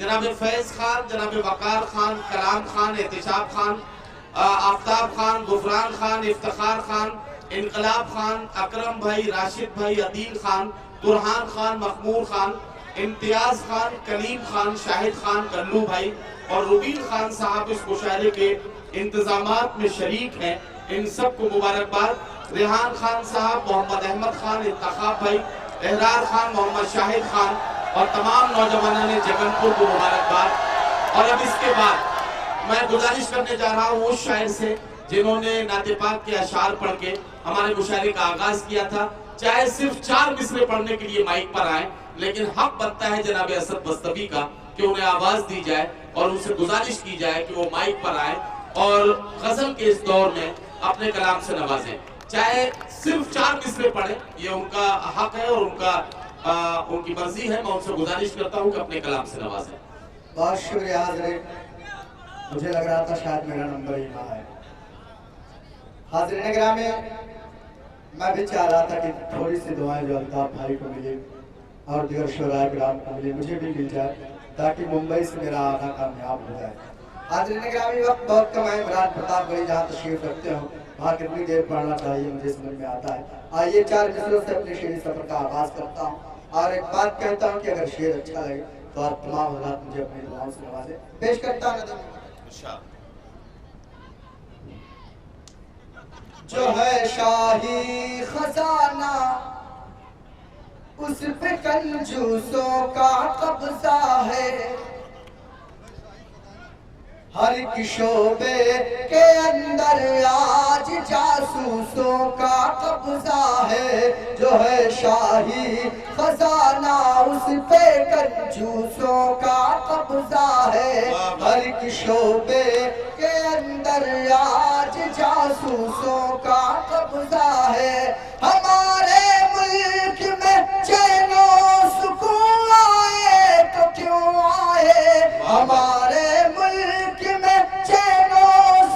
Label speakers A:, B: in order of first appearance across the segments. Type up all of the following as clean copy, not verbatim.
A: جناب فیض خان، جناب وقار خان، کلام خان، احتشام خان، آفتاب خان، غفران خان، افتخار خان، انقلاب خان، اکرم بھائی، راشد بھائی، عدیل خان، ترحان خان، مخمور خان، امتیاز خان، کلیم خان، شاہد خان، کلو بھائی اور روبین خان صاحب اس مشاعرے کے انتظامات میں شریک ہیں، ان سب کو مبارکباد۔ ریحان خان صاحب، محمد احمد خان، انتخاب بھائی، احرار خان، محمد شاہد خان اور تمام نوجوانوں نے جگن پور کو مبارکباد۔ اور اب اس کے بعد میں گزارش کرنے جا رہا ہوں اس شاعر سے جنہوں نے نعت پاک کے اشعار پڑھ کے ہمارے مشاعرے کا آغاز کیا تھا، چاہے صرف 4 مصرے پڑھنے کے لیے مائک پر آئیں، لیکن حق بنتا ہے جناب اسد بستوی کا کہ انہیں آواز دی جائے اور ان سے گزارش کی جائے کہ وہ مائک پر آئیں اور غزل کے اس دور میں اپنے کلام سے نوازیں، چاہے صرف 4 مصرے پڑھیں، یہ ان کا حق ہے اور ان کی مرضی ہے۔ میں ان سے گزارش کرتا ہوں کہ اپنے کلام سے نوازیں۔
B: بہت شکریہ حاضرین، مجھے لگ رہا تھا شاید میرا نمبر ہی نہ ہے۔ حاضرین گرامی، میں بھی چاہ رہا تھا کہ تھوڑی سی دعائیں جو الطاف بھائی کو ملی اور دیگر شعراء کرام کو ملی مجھے بھی مل جائے تاکہ ممبئی سے میرا آنا کامیاب ہو جائے۔ حاضرین گرامی، وقت بہت کم ہے، عمران پرتاپ بھائی جہاں تشریف رکھتے ہوں وہاں کتنی دیر پڑھنا چاہیے مجھے سمجھ میں آتا ہے۔ آئیے 4 مصروں سے اپنے شعری سفر کا آغاز کرتا ہوں اور ایک بات کہتا ہوں کہ اگر شعر اچھا لگے تو آپ تمام حضرات مجھے اپنی دعاؤں سے نوازیں۔ پیش کرتا ہوں جو ہے شاہی خزانہ اس پہ کنجوسوں کا قبضہ ہے، ہر ایک شعبے کے اندر آج جاسوسوں کا قبضہ ہے۔ جو ہے شاہی خزانہ اس پہ کنجوسوں کا قبضہ ہے، ہر ایک شعبے کے اندر آج جاسوسوں کا قبضہ ہے۔ ہمارے ملک میں چین و سکون آئے تو کیوں آئے، ہمارے ملک میں چین و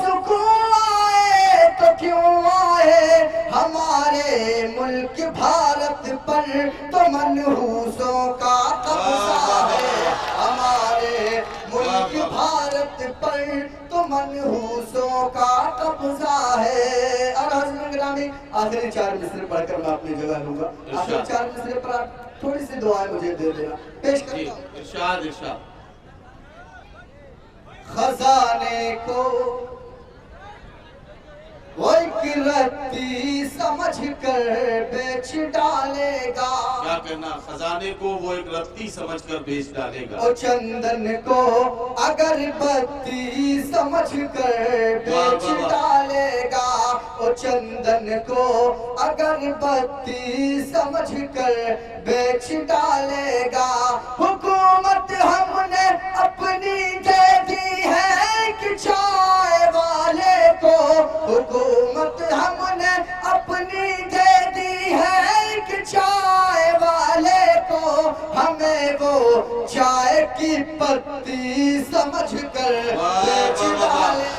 B: سکون آئے تو کیوں آئے، ہمارے ملک بھارت پر تو منحوسوں کا قبضہ ہے، ہمارے ملک بھارت پر تو منحوسوں کا قبضہ ہے۔ اور حضرت گرامی، آخری 4 مصرے پڑھ کر میں اپنی جگہ لوں گا، آخری 4 مصرے پر آپ تھوڑی سی دعائیں مجھے دے دینا۔ پیش کرتا ہوں۔
A: ارشاد
B: خزانے کو وہ ایک رتی سمجھ کر بیچ ڈالے گا،
A: کیا کہنا، خزانے کو وہ ایک رتی سمجھ کر بیچ ڈالے گا،
B: او چندن کو اگر بتی سمجھ کر بیچ ڈالے گا، او چندن کو اگر بتی سمجھ کر بیچ ڈالے گا۔ حکومت ہم نے اپنی دے دی ہے کہ چائے والے کو، حکومت ہم نے اپنی دے دی ہے کہ چائے والے کو، ہمیں وہ چائے کی پتی سمجھ کر بیچ ڈالے۔